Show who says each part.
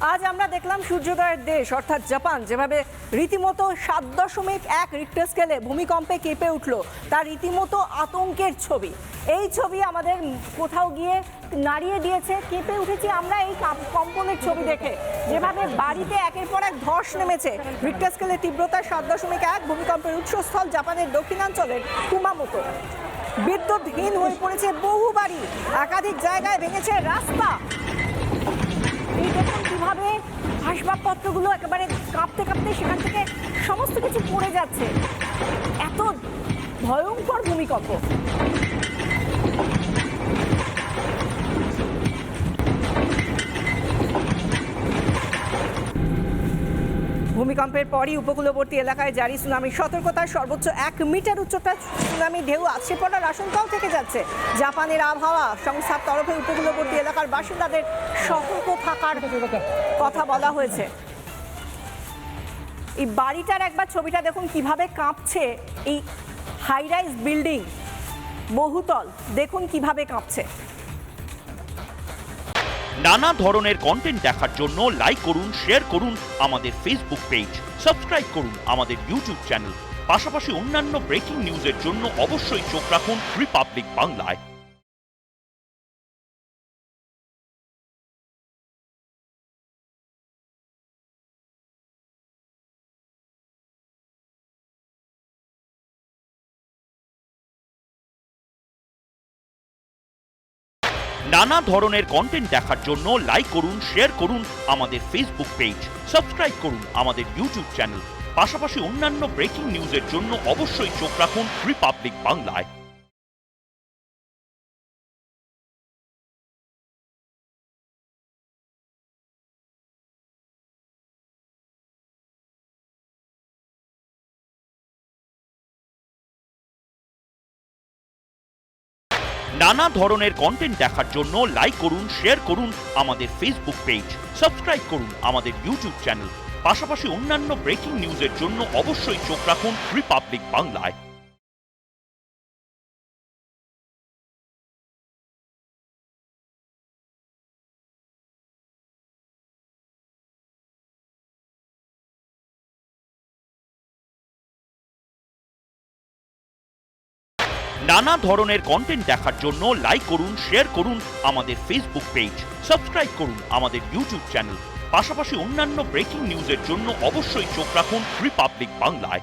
Speaker 1: আজ আমরা দেখলাম সূর্যোদয়ের দেশ অর্থাৎ জাপান যেভাবে রীতিমতো 7.1 রিক্টার স্কেলে ভূমিকম্পে কেঁপে উঠল, তার রীতিমতো আতঙ্কের ছবি। এই ছবি আমাদের কোথাও গিয়ে নাড়িয়ে দিয়েছে, কেঁপে উঠেছি আমরা এই কম্পনের ছবি দেখে। যেভাবে বাড়িতে একের পর এক ধস নেমেছে। রিক্টার স্কেলে তীব্রতা 7.1, ভূমিকম্পের উৎসস্থল জাপানের দক্ষিণাঞ্চলের কুমামোতো। বিদ্যুৎহীন হয়ে পড়েছে বহু বাড়ি, একাধিক জায়গায় ভেঙেছে রাস্তা। এই দেখুন কিভাবে আসবাবপত্রগুলো একেবারে কাঁপতে কাঁপতে সেখান থেকে সমস্ত কিছু পড়ে যাচ্ছে। এত ভয়ঙ্কর ভূমিকম্প। ভূমিকম্পের পরই উপকূলবর্তী এলাকায় জারি সুনামির সতর্কতা। সর্বোচ্চ 1 মিটার উচ্চতার সুনামি ঢেউ আছড়ে পড়ার আশঙ্কাও থেকে যাচ্ছে। জাপানের আবহাওয়া সংস্থার তরফে উপকূলবর্তী এলাকার বাসিন্দাদের সতর্ক থাকার কথা বলা হয়েছে। এই বাড়িটার একবার ছবিটা দেখুন কিভাবে কাঁপছে। এই হাইরাইজ বিল্ডিং, বহুতল, দেখুন কিভাবে কাঁপছে।
Speaker 2: নানা ধরনের কন্টেন্ট দেখার জন্য লাইক করুন, শেয়ার করুন আমাদের ফেসবুক পেজ, সাবস্ক্রাইব করুন আমাদের ইউটিউব চ্যানেল। পাশাপাশি অন্যান্য ব্রেকিং নিউজের জন্য অবশ্যই চোখ রাখুন রিপাবলিক বাংলায়। নানা ধরনের কন্টেন্ট দেখার জন্য লাইক করুন, শেয়ার করুন আমাদের ফেসবুক পেজ, সাবস্ক্রাইব করুন আমাদের ইউটিউব চ্যানেল। পাশাপাশি অন্যান্য ব্রেকিং নিউজের জন্য অবশ্যই চোখ রাখুন রিপাবলিক বাংলায়। নানা ধরনের কন্টেন্ট দেখার জন্য লাইক করুন, শেয়ার করুন আমাদের ফেসবুক পেজ, সাবস্ক্রাইব করুন আমাদের ইউটিউব চ্যানেল। পাশাপাশি অন্যান্য ব্রেকিং নিউজের জন্য অবশ্যই চোখ রাখুন রিপাবলিক বাংলায়। নানা ধরনের কন্টেন্ট দেখার জন্য লাইক করুন, শেয়ার করুন আমাদের ফেসবুক পেজ, সাবস্ক্রাইব করুন আমাদের ইউটিউব চ্যানেল। পাশাপাশি অন্যান্য ব্রেকিং নিউজের জন্য অবশ্যই চোখ রাখুন রিপাবলিক বাংলায়।